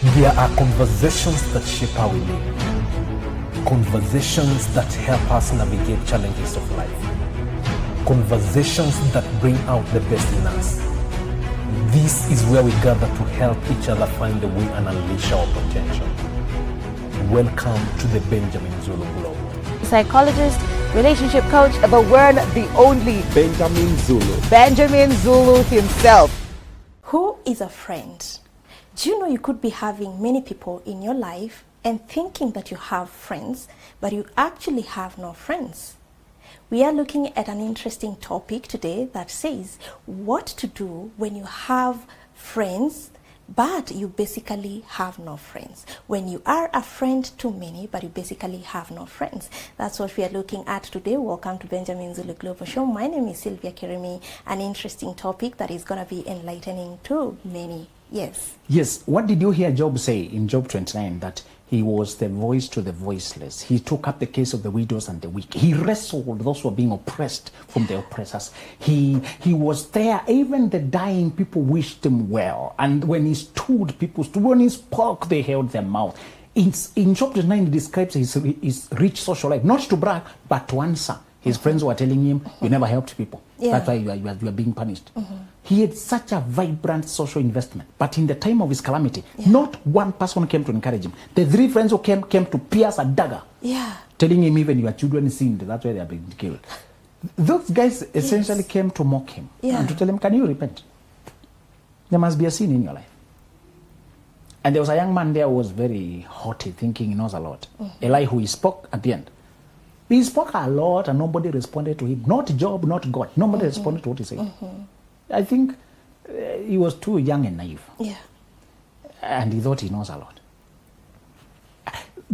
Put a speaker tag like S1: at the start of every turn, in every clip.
S1: There are conversations that shape how we live. Conversations that help us navigate challenges of life. Conversations that bring out the best in us. This is where we gather to help each other find a way and unleash our potential. Welcome to the Benjamin Zulu Globe.
S2: Psychologist, relationship coach, the one, the only
S3: Benjamin Zulu.
S2: Benjamin Zulu himself.
S4: Who is a friend? Do you know you could be having many people in your life and thinking that you have friends, but you actually have no friends? We are looking at an interesting topic today that says what to do when you have friends, but you basically have no friends. When you are a friend to many, but you basically have no friends. That's what we are looking at today. Welcome to Benjamin Zulu Global Show. My name is Sylvia Kirimi. An interesting topic that is going to be enlightening to many. Yes.
S3: What did you hear Job say in Job 29? That he was the voice to the voiceless. He took up the case of the widows and the weak. He wrestled those who were being oppressed from the oppressors. He was there. Even the dying people wished him well. And when he stood, people stood. When he spoke, they held their mouth. In Job 29, he describes his rich social life, not to brag, but to answer. His friends were telling him, you never helped people. That's why you are being punished. He had such a vibrant social investment. But in the time of his calamity, not one person came to encourage him. The three friends who came to pierce a dagger, telling him even your children sinned. That's why they are being killed. Those guys essentially came to mock him and to tell him, can you repent? There must be a sin in your life. And there was a young man there who was very haughty, thinking he knows a lot. Elihu, he spoke at the end. He spoke a lot and nobody responded to him. Not Job, not God. Nobody responded to what he said. I think he was too young and naive. And he thought he knows a lot.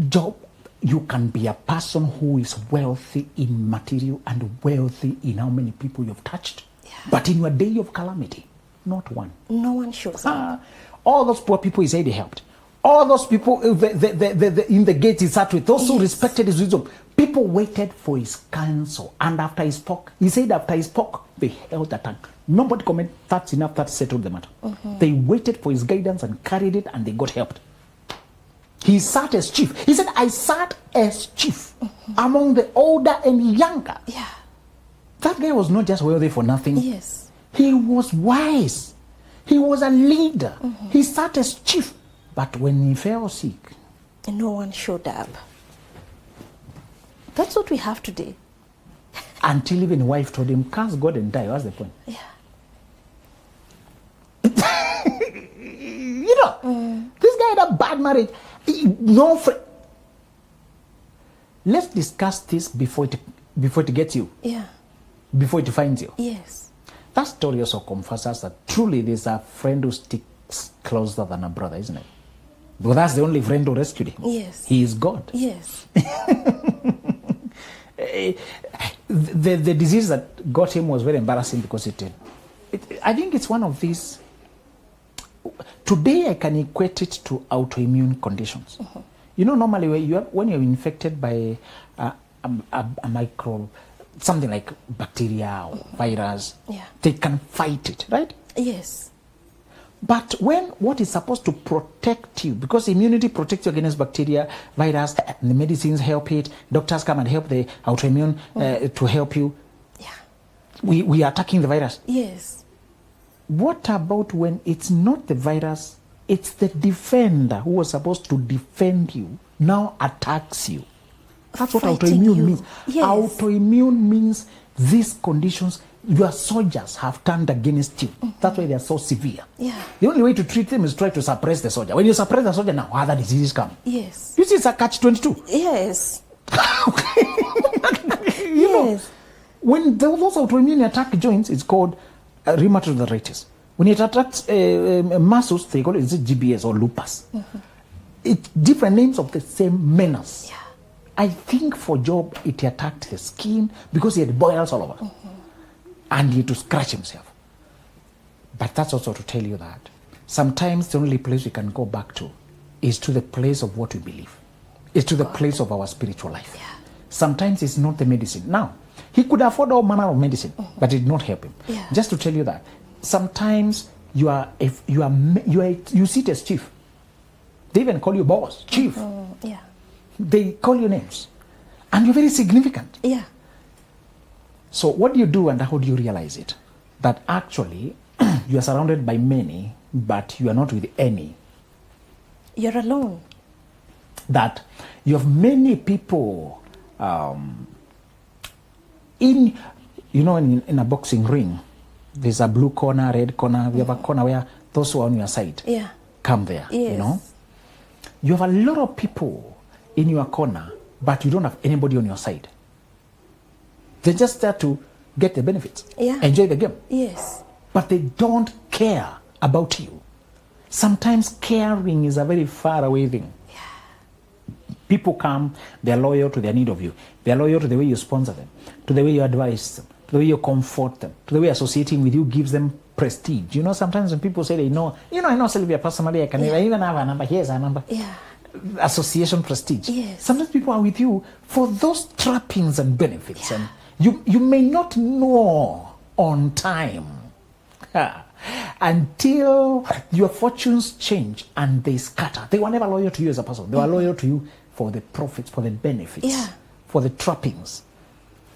S3: Job, you can be a person who is wealthy in material and wealthy in how many people you've touched. But in your day of calamity, not one.
S4: No one shows up.
S3: All those poor people he said he helped. All those people in the gate he sat with, those who respected his wisdom, people waited for his counsel. And after he spoke, he said after he spoke, they held the tongue. Nobody commented, that's enough, that settled the matter. They waited for his guidance and carried it and they got helped. He sat as chief. He said, I sat as chief among the older and younger. That guy was not just wealthy for nothing. He was wise. He was a leader. He sat as chief. But when he fell sick,
S4: no one showed up. That's what we have today.
S3: Until even wife told him, curse God and die. What's the point? This guy had a bad marriage. No friend. Let's discuss this before it gets you. Before it finds you. That story also confirms us that truly there's a friend who sticks closer than a brother, isn't it? Because that's the only friend who rescued him. He is God. The disease that got him was very embarrassing because I think it's one of these. Today I can equate it to autoimmune conditions. You know, normally when you're infected by a microbe, something like bacteria or virus, they can fight it, right? But when what is supposed to protect you, because immunity protects you against bacteria, virus, and the medicines help it, doctors come and help the autoimmune to help you. We are attacking the virus. What about when it's not the virus, it's the defender who was supposed to defend you, now attacks you? That's what autoimmune means. Autoimmune means these conditions, your soldiers have turned against you. That's why they are so severe. The only way to treat them is try to suppress the soldier. When you suppress the soldier, now other diseases come. You see, it's a catch-22. You know, when those autoimmune attack joints, it's called rheumatoid arthritis. When it attacks muscles, they call it GBS or lupus. It's different names of the same menace. I think for Job, it attacked the skin because he had boils all over. And he had to scratch himself. But that's also to tell you that sometimes the only place we can go back to is to the place of what we believe. It's to the place of our spiritual life. Sometimes it's not the medicine. Now, he could afford all manner of medicine, but it did not help him. Just to tell you that sometimes you sit as chief. They even call you boss, chief.
S4: Yeah.
S3: They call you names. And you're very significant.
S4: Yeah.
S3: So what do you do and how do you realize it? That actually you are surrounded by many, but you are not with any.
S4: You're alone.
S3: That you have many people in a boxing ring. There's a blue corner, red corner. You have a corner where those who are on your side come there.
S4: Yes.
S3: You have a lot of people in your corner, but you don't have anybody on your side. They're just there to get the benefits, enjoy the game.
S4: Yes.
S3: But they don't care about you. Sometimes caring is a very far away thing. People come, they're loyal to their need of you. They're loyal to the way you sponsor them, to the way you advise them, to the way you comfort them, to the way associating with you gives them prestige. Sometimes when people say they know, I know Sylvia personally, I can even have a number, here's a number.
S4: Yeah.
S3: Association prestige.
S4: Yes.
S3: Sometimes people are with you for those trappings and benefits. And you may not know on time until your fortunes change and they scatter. They were never loyal to you as a person. They were loyal to you for the profits, for the benefits, for the trappings.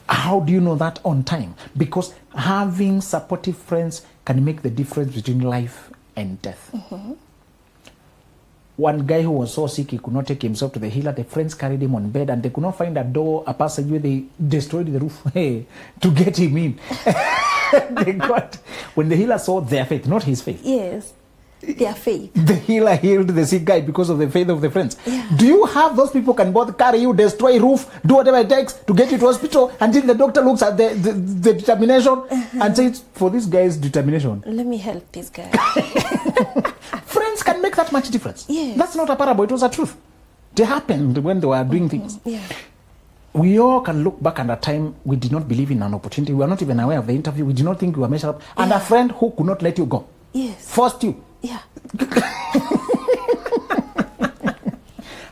S3: How do you know that on time? Because having supportive friends can make the difference between life and death. One guy who was so sick he could not take himself to the healer. The friends carried him on bed and they could not find a door, a passageway. They destroyed the roof to get him in. When the healer saw their faith, not his faith.
S4: Yes, their faith.
S3: The healer healed the sick guy because of the faith of the friends. Do you have those people can both carry you, destroy roof, do whatever it takes to get you to hospital until the doctor looks at the determination and says, for this guy's determination,
S4: let me help this guy.
S3: Friends can make that much difference.
S4: Yes.
S3: That's not a parable, it was a truth. It happened when they were doing things.
S4: Yeah.
S3: We all can look back at a time we did not believe in an opportunity. We were not even aware of the interview. We did not think we were measured up. And a friend who could not let you go.
S4: Yes.
S3: Forced you.
S4: Yeah.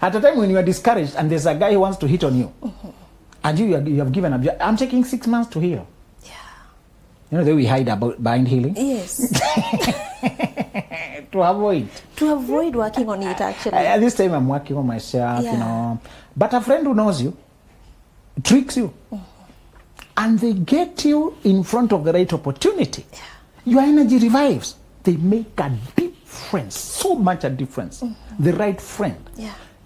S3: At a time when you are discouraged and there's a guy who wants to hit on you. And you have given up. I'm taking 6 months to heal. Yeah. The way we hide behind healing?
S4: Yes.
S3: To avoid
S4: working on it, actually.
S3: At this time I'm working on myself, But a friend who knows you tricks you. And they get you in front of the right opportunity. Your energy revives. They make a difference, so much a difference. The right friend.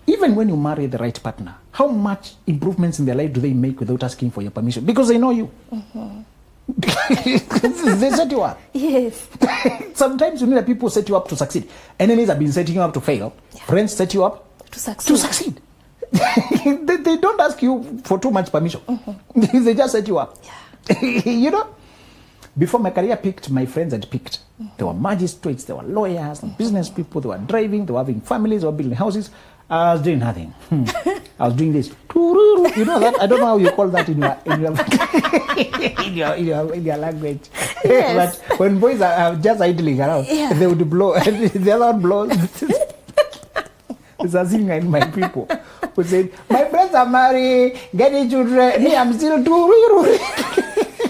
S3: Even when you marry the right partner, how much improvements in their life do they make without asking for your permission? Because they know you. They set you up. Yes. Sometimes you need people set you up to succeed. Enemies have been setting you up to fail. Friends set you up to succeed. They don't ask you for too much permission. They just set you up. Before my career peaked, my friends had peaked. They were magistrates, they were lawyers, business people, they were driving, they were having families, they were building houses. I was doing nothing. I was doing this. You know that? I don't know how you call that in your language. Yes. But when boys are just idling around, they would blow. The other one blows. There's a singer in my people who said, my friends are married, getting children, me, I'm still too.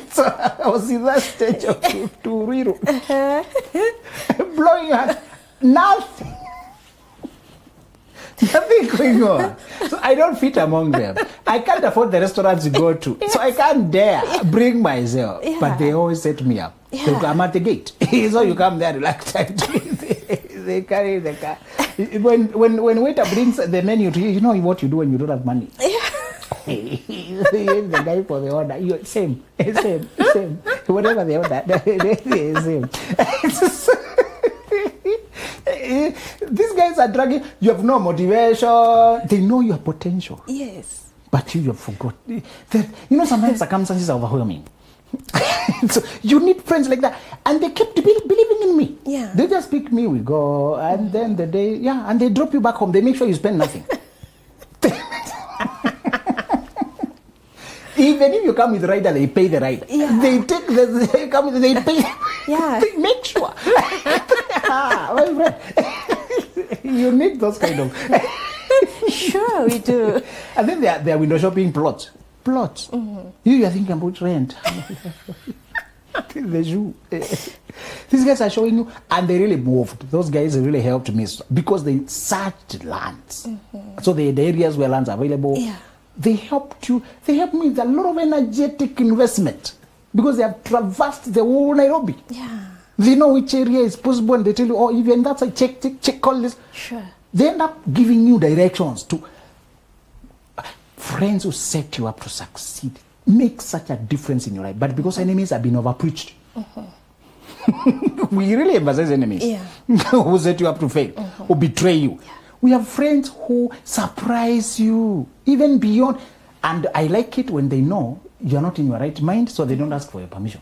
S3: So I was in that stage of blowing her. Nothing. Nothing going on. So I don't fit among them. I can't afford the restaurants to go to. So I can't dare bring myself. But they always set me up. They come at the gate. So you come there, like they carry the car. When waiter brings the menu to you, you know what you do when you don't have money. The guy for the order, same. Whatever they order, same. These guys are dragging. You have no motivation. They know your potential. Yes. But you have forgotten. Sometimes circumstances are overwhelming. So you need friends like that. And they kept believing in me. Yeah. They just pick me, we go, and then the day, and they drop you back home. They make sure you spend nothing. Even if you come with the rider, they pay the rider. Yeah. They pay. Yeah. They make sure. My friend, you need those kind of.
S4: Sure, we do.
S3: And then there are window shopping plots. You are thinking about rent. The shoe. These guys are showing you, and they really moved. Those guys really helped me because they searched lands. So the areas where lands are available.
S4: Yeah.
S3: They helped you. They helped me with a lot of energetic investment because they have traversed the whole Nairobi.
S4: Yeah.
S3: They know which area is possible, and they tell you, oh, even that's a check all this.
S4: Sure.
S3: They end up giving you directions to friends who set you up to succeed. Make such a difference in your life. But because enemies have been overpreached, we really emphasize enemies.
S4: Yeah.
S3: Who set you up to fail, who betray you. Yeah. We have friends who surprise you, even beyond. And I like it when they know you're not in your right mind, so they don't ask for your permission.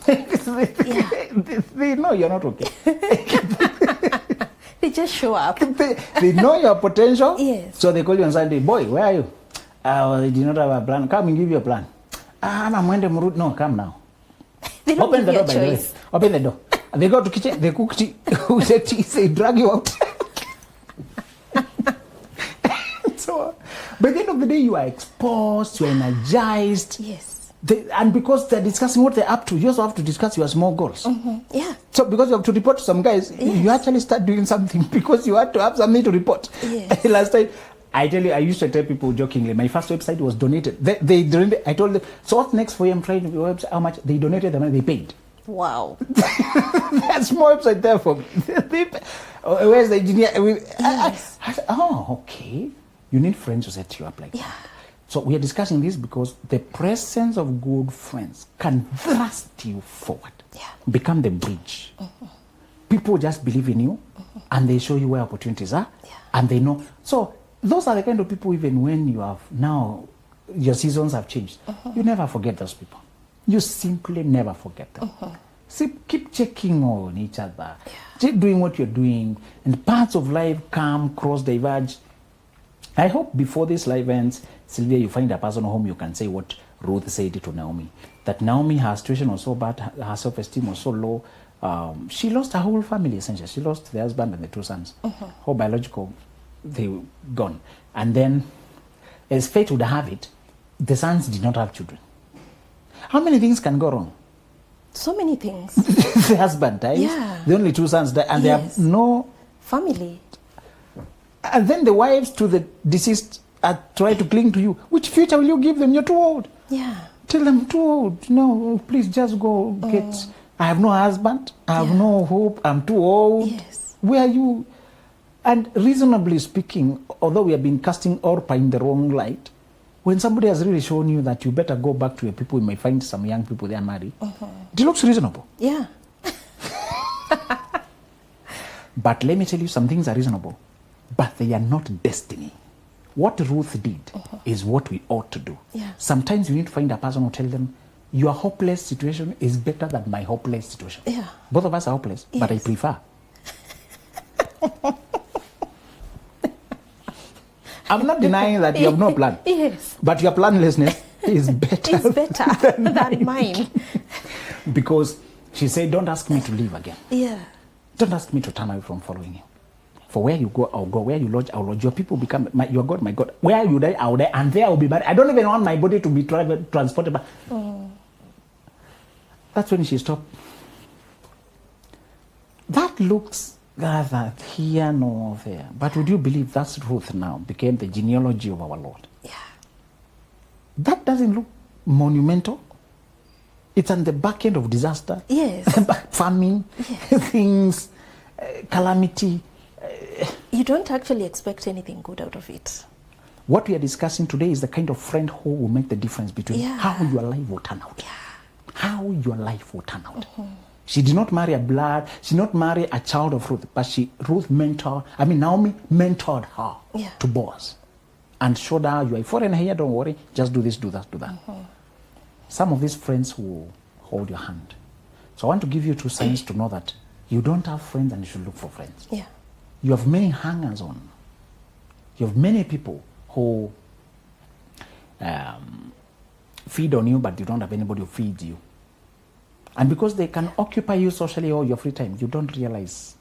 S3: They know you're not okay.
S4: They just show up.
S3: They know your potential.
S4: Yes.
S3: So they call you on Sunday, boy, where are you? They did not have a plan. Come and give you a plan. I'm Monday Murut. No, come now.
S4: They don't
S3: Open the
S4: give
S3: door,
S4: you
S3: by
S4: a
S3: the way.
S4: choice.
S3: Open the door. They go to kitchen, they cook tea. Who said tea? They drag you out. So, by the end of the day, you are exposed, you're energized.
S4: Yes.
S3: And because they're discussing what they're up to, you also have to discuss your small goals.
S4: Yeah.
S3: So because you have to report to some guys, you actually start doing something because you had to have something to report.
S4: Yes.
S3: Last time, I tell you, I used to tell people jokingly, my first website was donated. They donated. I told them, so what's next for you? I'm trying to your website. How much? They donated the money, they paid.
S4: Wow.
S3: That's small website there for me. Where's the engineer?
S4: Yes.
S3: I said, oh, okay. You need friends to set you up like that. So we are discussing this because the presence of good friends can thrust you forward.
S4: Yeah.
S3: Become the bridge. People just believe in you and they show you where opportunities are and they know. So those are the kind of people, even when you have now, your seasons have changed, you never forget those people. You simply never forget them. See, keep checking on each other. Keep doing what you're doing. And parts of life come, cross, diverge. I hope before this life ends, Sylvia, you find a person whom you can say what Ruth said to Naomi. That Naomi, her situation was so bad, her self-esteem was so low. She lost her whole family, essentially. She lost the husband and the two sons. Whole biological, they were gone. And then, as fate would have it, the sons did not have children. How many things can go wrong?
S4: So many things.
S3: The husband dies, the only two sons die, and they have no
S4: family.
S3: And then the wives to the deceased are trying to cling to you. Which future will you give them? You're too old.
S4: Yeah.
S3: Tell them, too old. No, please just go get. I have no husband. I have no hope. I'm too old.
S4: Yes.
S3: Where are you? And reasonably speaking, although we have been casting Orpa in the wrong light, when somebody has really shown you that you better go back to your people, you may find some young people there married. It looks reasonable.
S4: Yeah.
S3: But let me tell you, some things are reasonable, but they are not destiny. What Ruth did is what we ought to do.
S4: Yeah.
S3: Sometimes you need to find a person who tell them, your hopeless situation is better than my hopeless situation.
S4: Yeah.
S3: Both of us are hopeless, but I
S4: Yes.
S3: prefer. I'm not denying that you have no plan.
S4: Yes.
S3: But your planlessness is better.
S4: It's better than mine.
S3: Because she said, don't ask me to leave again.
S4: Yeah.
S3: Don't ask me to turn away from following you. For where you go, I'll go. Where you lodge, I'll lodge. Your people become your God, my God. Where you die, I'll die. And there I'll be buried. I don't even want my body to be transported back. That's when she stopped. That looks rather here nor there. But would you believe that's Ruth now became the genealogy of our Lord?
S4: Yeah.
S3: That doesn't look monumental. It's on the back end of disaster.
S4: Yes.
S3: Famine, things, calamity.
S4: You don't actually expect anything good out of it.
S3: What we are discussing today is the kind of friend who will make the difference between
S4: Yeah.
S3: how your life will turn out.
S4: Yeah.
S3: How your life will turn out. She did not marry a blood, she did not marry a child of Ruth, but Naomi mentored her to Boaz and showed her, you are a foreigner here, don't worry, just do this, do that, do that. Some of these friends will hold your hand. So I want to give you two signs to know that you don't have friends and you should look for friends.
S4: Yeah.
S3: You have many hangers on. You have many people who feed on you, but you don't have anybody who feeds you. And because they can occupy you socially all your free time, you don't realize.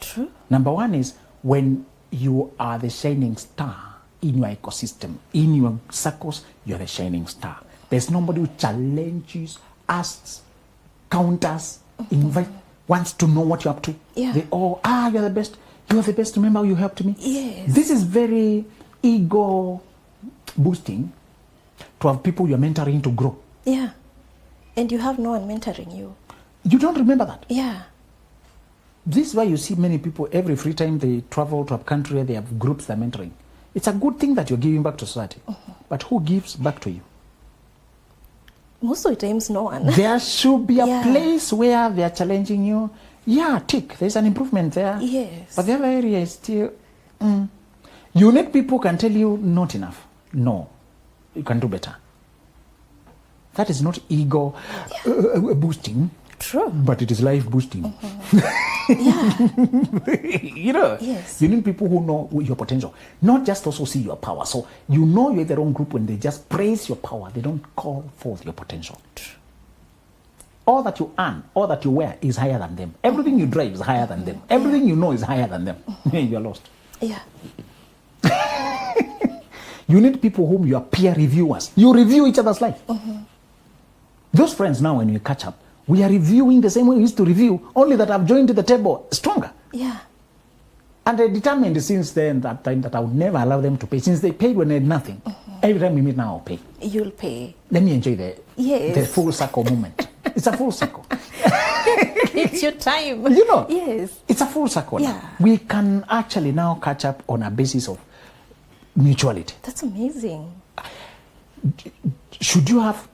S4: True.
S3: Number one is when you are the shining star in your ecosystem, in your circles, you're the shining star. There's nobody who challenges, asks, counters, invite, wants to know what you're up to.
S4: Yeah.
S3: They all, you're the best. You're the best. Remember how you helped me?
S4: Yes.
S3: This is very ego boosting to have people you're mentoring to grow.
S4: Yeah. And you have no one mentoring you.
S3: You don't remember that?
S4: Yeah.
S3: This is why you see many people every free time they travel to a country where they have groups they're mentoring. It's a good thing that you're giving back to society. But who gives back to you?
S4: Most of the times, no one.
S3: There should be a
S4: Yeah.
S3: place where they're challenging you. Yeah, tick. There's an improvement there.
S4: Yes.
S3: But the other area is still... You need people who can tell you not enough. No. You can do better. That is not ego boosting.
S4: True.
S3: But it is life boosting.
S4: Yeah.
S3: You know,
S4: Yes.
S3: you need people who know your potential, not just also see your power. So you know you're in the wrong group when they just praise your power. They don't call forth your potential. All that you earn, all that you wear is higher than them. Everything you drive is higher than them. Everything you know is higher than them. You're lost.
S4: Yeah.
S3: You need people whom you are peer reviewers. You review each other's life. Those friends now, when you catch up, we are reviewing the same way we used to review, only that I've joined the table stronger.
S4: Yeah.
S3: And I determined since then, that time, that I would never allow them to pay. Since they paid when they had nothing, every time we meet now, I'll pay.
S4: You'll pay.
S3: Let me enjoy the full circle moment. It's a full circle.
S4: It's your time.
S3: You know?
S4: Yes.
S3: It's a full circle.
S4: Yeah.
S3: Now. We can actually now catch up on a basis of mutuality.
S4: That's amazing.
S3: Should you have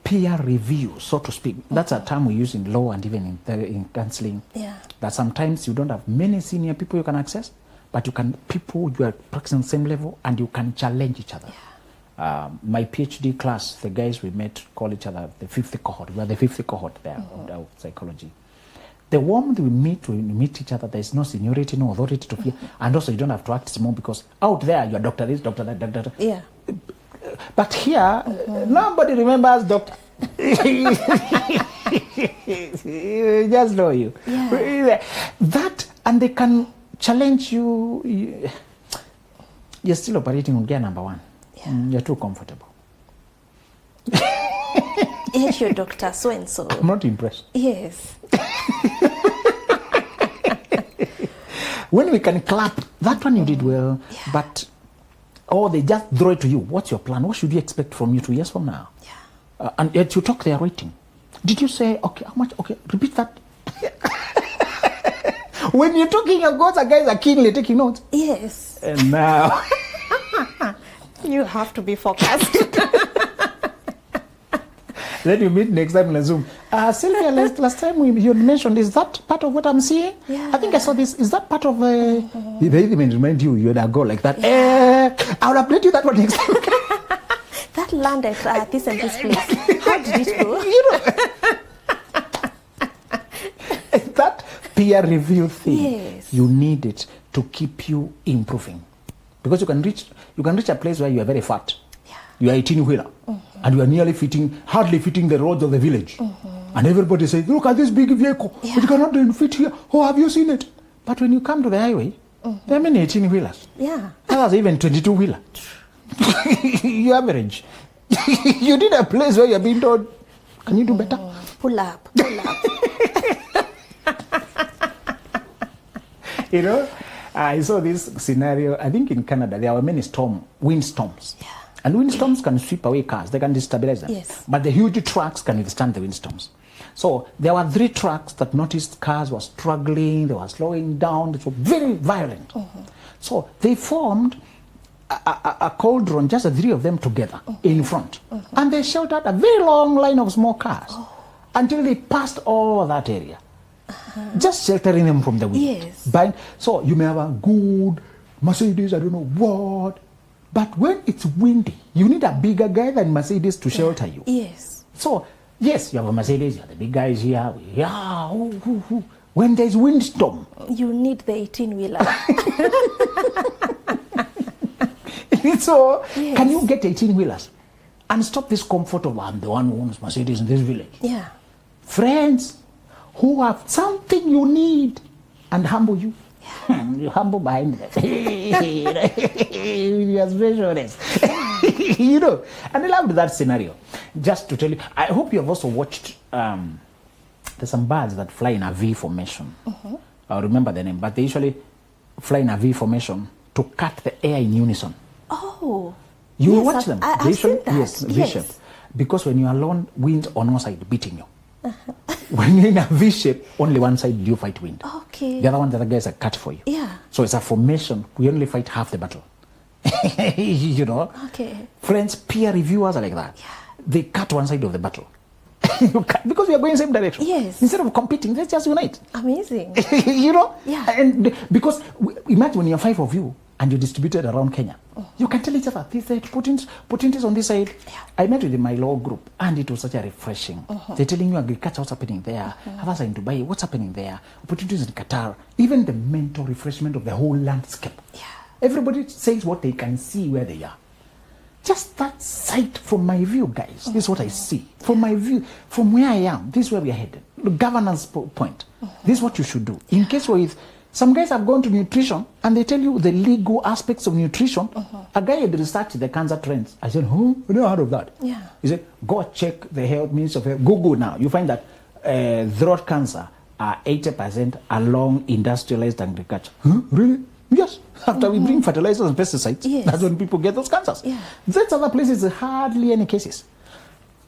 S3: peer review, so to speak? That's a term we use in law and even in counseling.
S4: Yeah.
S3: That sometimes you don't have many senior people you can access, but you can people you are practicing the same level and you can challenge each other.
S4: Yeah.
S3: My PhD class, the guys we met call each other the fifth cohort. We are the fifth cohort there of psychology. The moment we meet each other, there is no seniority, no authority to fear, and also you don't have to act small because out there you're doctor this, doctor that, doctor that.
S4: Yeah.
S3: But here, nobody remembers doctor. Just know you.
S4: Yeah.
S3: That, and they can challenge you. You're still operating on gear number one.
S4: Yeah.
S3: You're too comfortable.
S4: Yes, your doctor, so and so.
S3: I'm not impressed.
S4: Yes.
S3: When we can clap, that one you did well,
S4: Yeah.
S3: but they just throw it to you. What's your plan? What should we expect from you 2 years from now?
S4: Yeah.
S3: And yet you talk, they are waiting. Did you say, okay, how much? Okay, repeat that. When you're talking, of course, the guys are keenly taking notes.
S4: Yes.
S3: And now...
S4: You have to be focused.
S3: Then you meet next time on Zoom. Sylvia, last time you mentioned, is that part of what I'm seeing?
S4: Yeah.
S3: I think I saw this. Is that part of... They even remind you, you're a go like that. I'll update you that one next time.
S4: That landed at this and this place. How did it go?
S3: You know, that peer review thing,
S4: Yes.
S3: you need it to keep you improving. Because you can reach a place where you are very fat.
S4: Yeah.
S3: You are 18-wheeler. And you are nearly hardly fitting the roads of the village. And everybody says, look at this big vehicle.
S4: Yeah.
S3: It cannot even fit here. Oh, have you seen it? But when you come to the highway, there are many 18-wheelers.
S4: Yeah.
S3: Others even 22-wheeler. You average. You need a place where you're being told, can you do better?
S4: Pull up, pull up.
S3: You know, I saw this scenario, I think in Canada, there were many windstorms.
S4: Yeah.
S3: And windstorms can sweep away cars, they can destabilize them.
S4: Yes.
S3: But the huge trucks can withstand the windstorms. So there were 3 trucks that noticed cars were struggling, they were slowing down, it was very violent. So they formed a cauldron, just the 3 of them together in front. And they sheltered a very long line of small cars until they passed all that area. Just sheltering them from the wind.
S4: Yes.
S3: So you may have a good Mercedes, I don't know what, but when it's windy, you need a bigger guy than Mercedes to shelter you.
S4: Yes.
S3: So, yes, you have a Mercedes, you have the big guys here. Yeah, when there's windstorm.
S4: You need the 18-wheeler.
S3: So,
S4: Yes.
S3: can you get 18-wheelers and stop this comfort of, I'm the one who owns Mercedes in this village?
S4: Yeah.
S3: Friends who have something you need and humble you. You humble behind them. With your specialness. You know, and I loved that scenario. Just to tell you, I hope you have also watched, there's some birds that fly in a V formation. I remember the name, but they usually fly in a V formation to cut the air in unison.
S4: Oh.
S3: You
S4: yes,
S3: watch them.
S4: I've seen that.
S3: Yes, V-shape. Because when you're alone, wind on one side beating you. When you're in a V-shape, only one side you fight wind.
S4: Okay.
S3: The other guys are cut for you.
S4: Yeah.
S3: So it's a formation. We only fight half the battle. You know?
S4: Okay.
S3: Friends, peer reviewers are like that.
S4: Yeah.
S3: They cut one side of the battle. Because we are going the same direction.
S4: Yes.
S3: Instead of competing, let's just unite.
S4: Amazing.
S3: You know?
S4: Yeah.
S3: And because imagine when you're 5 of you and you're distributed around Kenya, you can tell each other, this side, put it on this side.
S4: Yeah.
S3: I met with my law group and it was such a refreshing. They're telling you agriculture, what's happening there. Others are in Dubai, what's happening there. Opportunities in Qatar. Even the mental refreshment of the whole landscape.
S4: Yeah.
S3: Everybody says what they can see where they are. Just that sight from my view, guys. This is what I see. From my view, from where I am, this is where we are headed. The governance point. This is what you should do. In case with some guys have gone to nutrition and they tell you the legal aspects of nutrition. A guy had researched the cancer trends. I said, I never heard of that.
S4: Yeah.
S3: He said, go check the health minister of health. Google now. You find that throat cancer are 80% along industrialized agriculture. Huh? Really? Yes. After we bring fertilizers and pesticides,
S4: Yes.
S3: that's when people get those cancers.
S4: Yeah.
S3: That's other places, hardly any cases.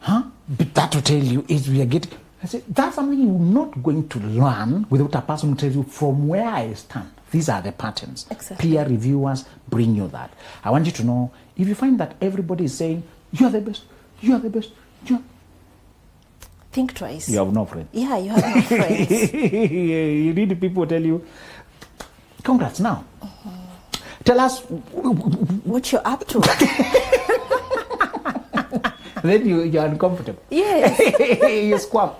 S3: But that will tell you is we are getting. I said, that's something you're not going to learn without a person who tells you from where I stand. These are the patterns.
S4: Exactly.
S3: Peer reviewers bring you that. I want you to know, if you find that everybody is saying, you are the best, you are the best,
S4: Think twice.
S3: you have no friend.
S4: Yeah, you have no friends.
S3: You need people tell you, congrats now. Tell us
S4: What you're up to.
S3: then you're uncomfortable.
S4: Yes.
S3: You squirm.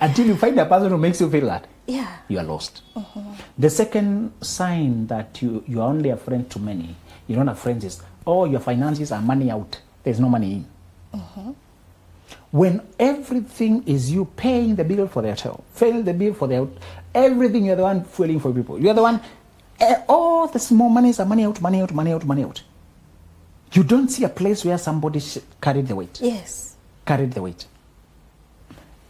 S3: Until you find a person who makes you feel that,
S4: Yeah.
S3: you are lost. The second sign that you are only a friend to many, you don't have friends, is, your finances are money out. There's no money in. When everything is you paying the bill for the hotel, paying the bill for the everything, you're the one fueling for people. You're the one, all the small monies are money out, money out, money out, money out. You don't see a place where somebody carried the weight.
S4: Yes.
S3: Carried the weight.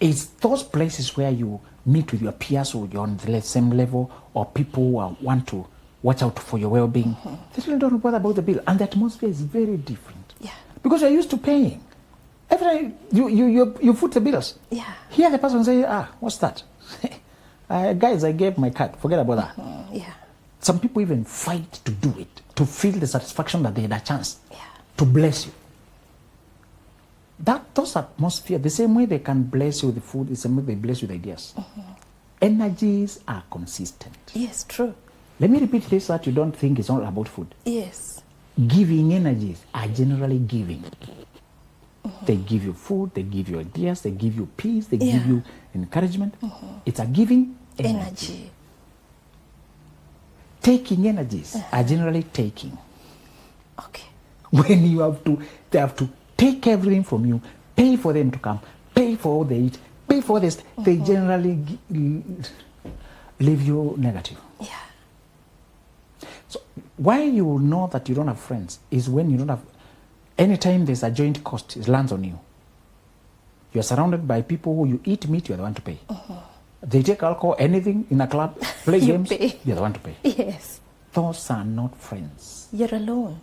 S3: It's those places where you meet with your peers who you're on the same level, or people who want to watch out for your well-being. They really don't bother about the bill. And the atmosphere is very different.
S4: Yeah.
S3: Because you're used to paying. Every time you foot the bills.
S4: Yeah.
S3: Here the person say, what's that? Guys, I gave my card. Forget about that.
S4: Yeah.
S3: Some people even fight to do it, to feel the satisfaction that they had a chance
S4: Yeah.
S3: to bless you. Those atmosphere, the same way they can bless you with food, the same way they bless you with ideas. Energies are consistent.
S4: Yes, true.
S3: Let me repeat this so that you don't think it's all about food.
S4: Yes.
S3: Giving energies are generally giving. They give you food, they give you ideas, they give you peace, they give you encouragement. It's a giving energy. Taking energies are generally taking.
S4: Okay.
S3: When they have to take everything from you, pay for them to come, pay for all they eat, pay for this, they generally leave you negative.
S4: Yeah.
S3: So why you will know that you don't have friends is when you don't have, anytime there's a joint cost, it lands on you. You're surrounded by people who you eat meat, you're the one to pay. They take alcohol, anything in a club, play games,
S4: pay.
S3: you're the one to pay.
S4: Yes.
S3: Those are not friends.
S4: You're alone.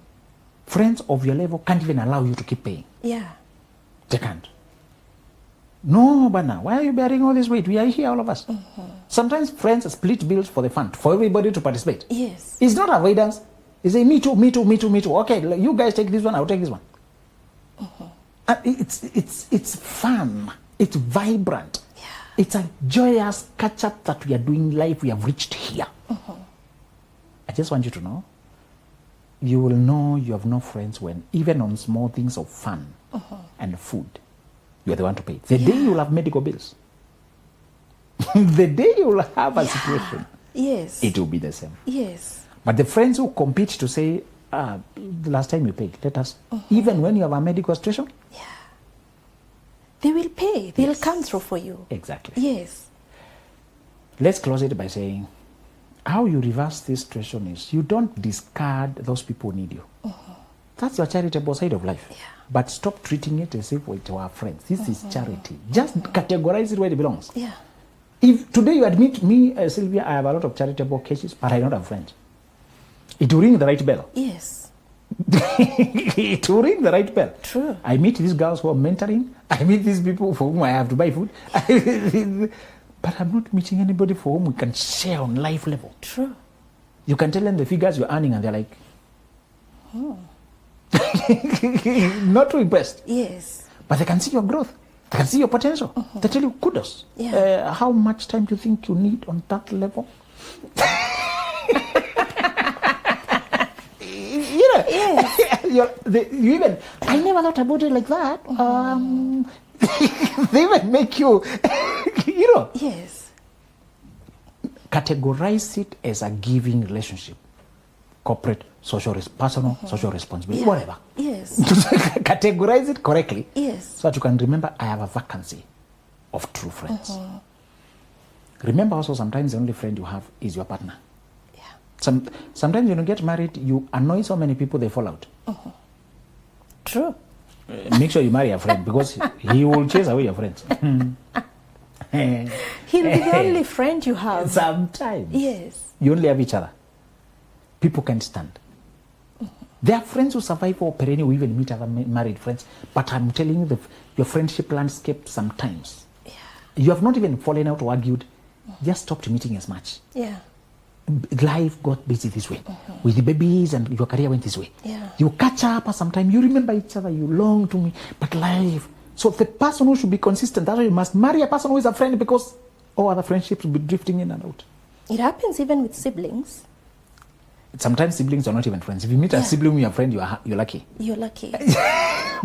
S3: Friends of your level can't even allow you to keep paying.
S4: Yeah.
S3: They can't. No, Bana, why are you bearing all this weight? We are here, all of us. Sometimes friends split bills for the fund, for everybody to participate.
S4: Yes.
S3: It's not avoidance. It's a me too, me too, me too, me too. Okay, you guys take this one, I'll take this one. And it's fun. It's vibrant.
S4: Yeah.
S3: It's a joyous catch-up that we are doing live. We have reached here. I just want you to know, you will know you have no friends when, even on small things of fun and food, you are the one to pay. The day you will have medical bills, the day you will have a situation,
S4: Yes.
S3: it will be the same.
S4: Yes.
S3: But the friends who compete to say, the last time you paid, let us, even when you have a medical situation,
S4: Yeah. They will pay. They'll come through for you.
S3: exactly.
S4: Yes.
S3: Let's close it by saying, how you reverse this situation is you don't discard those people who need you. That's your charitable side of life.
S4: Yeah.
S3: But stop treating it as if it were friends. This is charity. Just categorize it where it belongs.
S4: Yeah.
S3: If today you admit me, Sylvia, I have a lot of charitable cases, but I don't have friends. It will ring the right bell.
S4: Yes.
S3: It will ring the right bell.
S4: True.
S3: I meet these girls who are mentoring. I meet these people for whom I have to buy food. But I'm not meeting anybody for whom we can share on life level.
S4: True.
S3: You can tell them the figures you're earning and they're like, not too impressed.
S4: Yes.
S3: But they can see your growth. They can see your potential. They tell you kudos.
S4: Yeah.
S3: How much time do you think you need on that level? You know,
S4: Yes.
S3: you even, I never thought about it like that. They even make you, you know,
S4: Yes.
S3: categorize it as a giving relationship. Corporate, social, personal, social responsibility,
S4: Yeah.
S3: whatever.
S4: Yes.
S3: Categorize it correctly.
S4: Yes.
S3: So that you can remember, I have a vacancy of true friends. Remember also, sometimes the only friend you have is your partner.
S4: Yeah.
S3: Sometimes when you get married, you annoy so many people, they fall out.
S4: True.
S3: Make sure you marry a friend because he will chase away your friends.
S4: He'll be the only friend you have.
S3: Sometimes.
S4: Yes.
S3: You only have each other. People can't stand. There are friends who survive for perennial, who even meet other married friends. But I'm telling you, your friendship landscape sometimes.
S4: Yeah.
S3: You have not even fallen out or argued. Just stopped meeting as much.
S4: Yeah.
S3: Life got busy this way. With the babies and your career went this way.
S4: Yeah.
S3: You catch up at some time. You remember each other. You long to me. But life. So the person who should be consistent, that's why you must marry a person who is a friend because all other friendships will be drifting in and out.
S4: It happens even with siblings.
S3: Sometimes siblings are not even friends. If you meet a
S4: Yeah.
S3: sibling with your friend, you're lucky.
S4: You're lucky.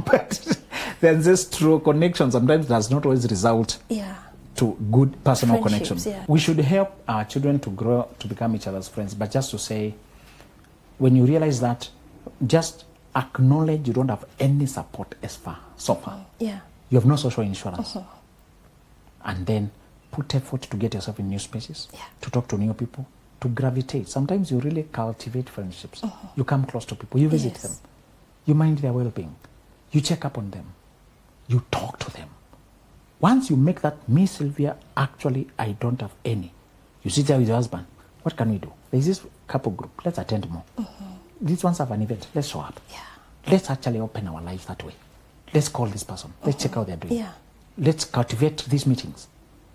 S3: But there's this true connection sometimes does not always result
S4: Yeah.
S3: to good personal
S4: Friendships,
S3: connection.
S4: yeah.
S3: We should help our children to grow to become each other's friends. But just to say, when you realize that, just acknowledge you don't have any support so far.
S4: Yeah.
S3: You have no social insurance. And then put effort to get yourself in new spaces,
S4: Yeah.
S3: to talk to new people, to gravitate. Sometimes you really cultivate friendships. You come close to people, you visit
S4: Yes.
S3: them, you mind their well-being, you check up on them, you talk to them. Once you make that, me, Sylvia, actually, I don't have any. You sit there with your husband. What can we do? There's this couple group. Let's attend more. These ones have an event. Let's show up.
S4: Yeah.
S3: Let's actually open our lives that way. Let's call this person. Let's check how they're doing.
S4: Yeah.
S3: Let's cultivate these meetings.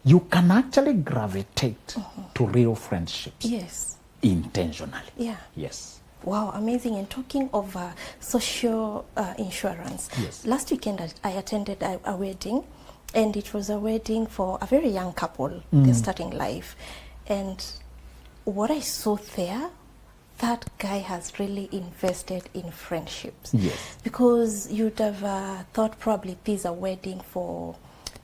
S3: You can actually gravitate to real friendships
S4: Yes.
S3: intentionally.
S4: Yeah.
S3: Yes.
S4: Wow, amazing. And talking of social insurance,
S3: Yes.
S4: last weekend I attended a wedding, and it was a wedding for a very young couple. They're starting life. And what I saw there, that guy has really invested in friendships.
S3: Yes.
S4: Because you'd have thought probably this is a wedding for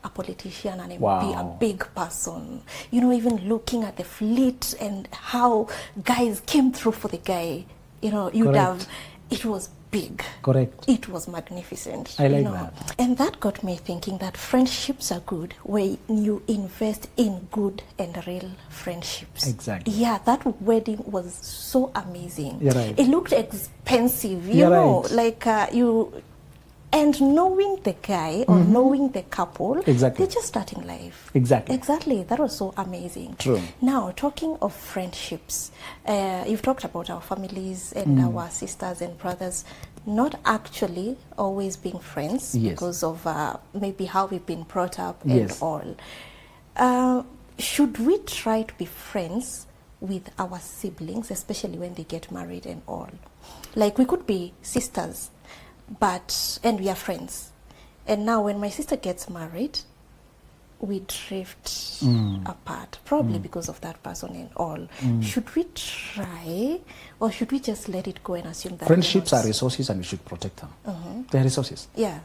S4: a politician and a big person. You know, even looking at the fleet and how guys came through for the guy, you know, you'd
S3: Correct.
S4: have, it was big.
S3: Correct.
S4: It was magnificent.
S3: I like
S4: you know.
S3: that.
S4: And that got me thinking that friendships are good when you invest in good and real friendships.
S3: Exactly.
S4: Yeah, that wedding was so amazing.
S3: You're right.
S4: It looked expensive, you
S3: You're
S4: know,
S3: right.
S4: like you. And knowing the guy or knowing the couple,
S3: Exactly.
S4: they're just starting life.
S3: Exactly.
S4: Exactly. That was so amazing.
S3: True.
S4: Now, talking of friendships, you've talked about our families and our sisters and brothers not actually always being friends
S3: Yes.
S4: because of maybe how we've been brought up
S3: Yes.
S4: and all. Should we try to be friends with our siblings, especially when they get married and all? Like, we could be sisters, and we are friends. And now when my sister gets married, we drift apart, probably because of that person and all. Should we try, or should we just let it go and assume that
S3: Friendships are resources and we should protect them. They're resources.
S4: Yeah.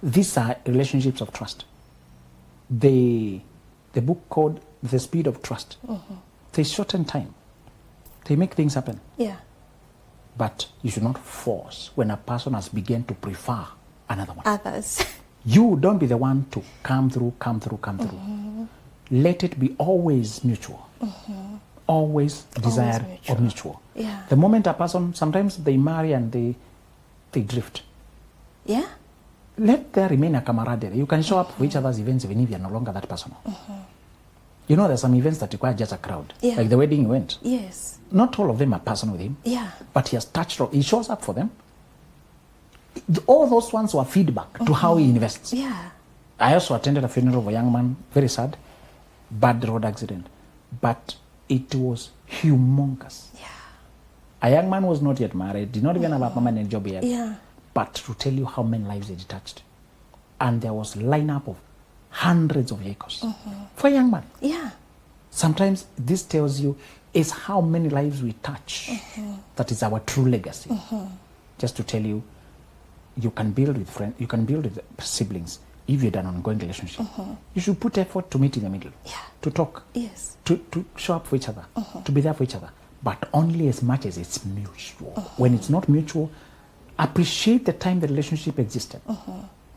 S3: These are relationships of trust. The book called The Speed of Trust. They shorten time. They make things happen.
S4: Yeah.
S3: But you should not force when a person has begun to prefer another one.
S4: Others.
S3: You don't be the one to come through. Let it be always mutual. always desire
S4: mutual.
S3: or mutual.
S4: Yeah.
S3: The moment a person, sometimes they marry and they drift.
S4: Yeah.
S3: Let there remain a camaraderie. You can show up for each other's events even if you're no longer that person. You know, there's some events that require just a crowd.
S4: Yeah.
S3: Like the wedding you went.
S4: Yes.
S3: Not all of them are personal with him.
S4: Yeah.
S3: But he has touched, he shows up for them. All those ones were feedback to how he invests.
S4: Yeah.
S3: I also attended a funeral of a young man, very sad, bad road accident. But it was humongous.
S4: Yeah.
S3: A young man was not yet married, did not even have a permanent job yet.
S4: Yeah.
S3: But to tell you how many lives he touched. And there was a lineup of hundreds of vehicles for a young man.
S4: Yeah.
S3: Sometimes this tells you is how many lives we touch. That is our true legacy. Just to tell you, you can build with friends, you can build with siblings if you're an ongoing relationship. You should put effort to meet in the middle, to talk,
S4: Yes.
S3: to show up for each other, to be there for each other, but only as much as it's mutual. When it's not mutual, appreciate the time the relationship existed.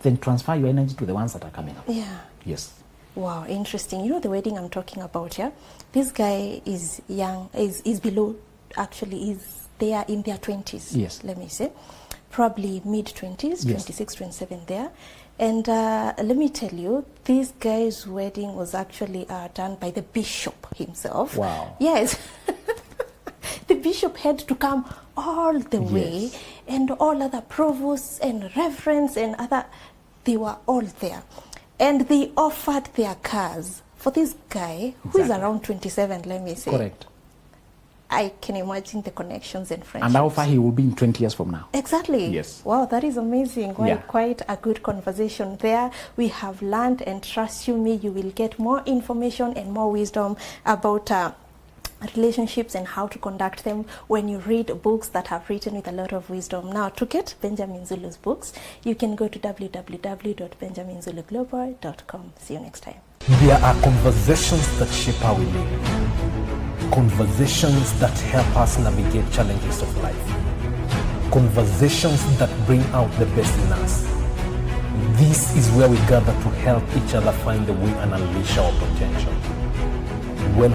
S3: Then transfer your energy to the ones that are coming up.
S4: Yeah.
S3: Yes.
S4: Wow, interesting. You know the wedding I'm talking about, yeah? This guy is young, is below, actually, they are in their 20s.
S3: Yes.
S4: Let me say. Probably mid-20s,
S3: Yes.
S4: 26, 27 there. And let me tell you, this guy's wedding was actually done by the bishop himself.
S3: Wow.
S4: Yes. The bishop had to come all the way, and all other provosts and reverends and other, they were all there. And they offered their cars for this guy, who is
S3: Exactly.
S4: around 27, let me say.
S3: Correct.
S4: I can imagine the connections and friendships.
S3: And how far he will be in 20 years from now.
S4: Exactly.
S3: Yes.
S4: Wow, that is amazing.
S3: Yeah.
S4: Quite a good conversation there. We have learned, and trust you me, you will get more information and more wisdom about relationships and how to conduct them when you read books that have written with a lot of wisdom. Now, to get Benjamin Zulu's books, you can go to www.benjaminzuluglobal.com. See you next time.
S1: There are conversations that shape how we live. Conversations that help us navigate challenges of life. Conversations that bring out the best in us. This is where we gather to help each other find the way and unleash our potential.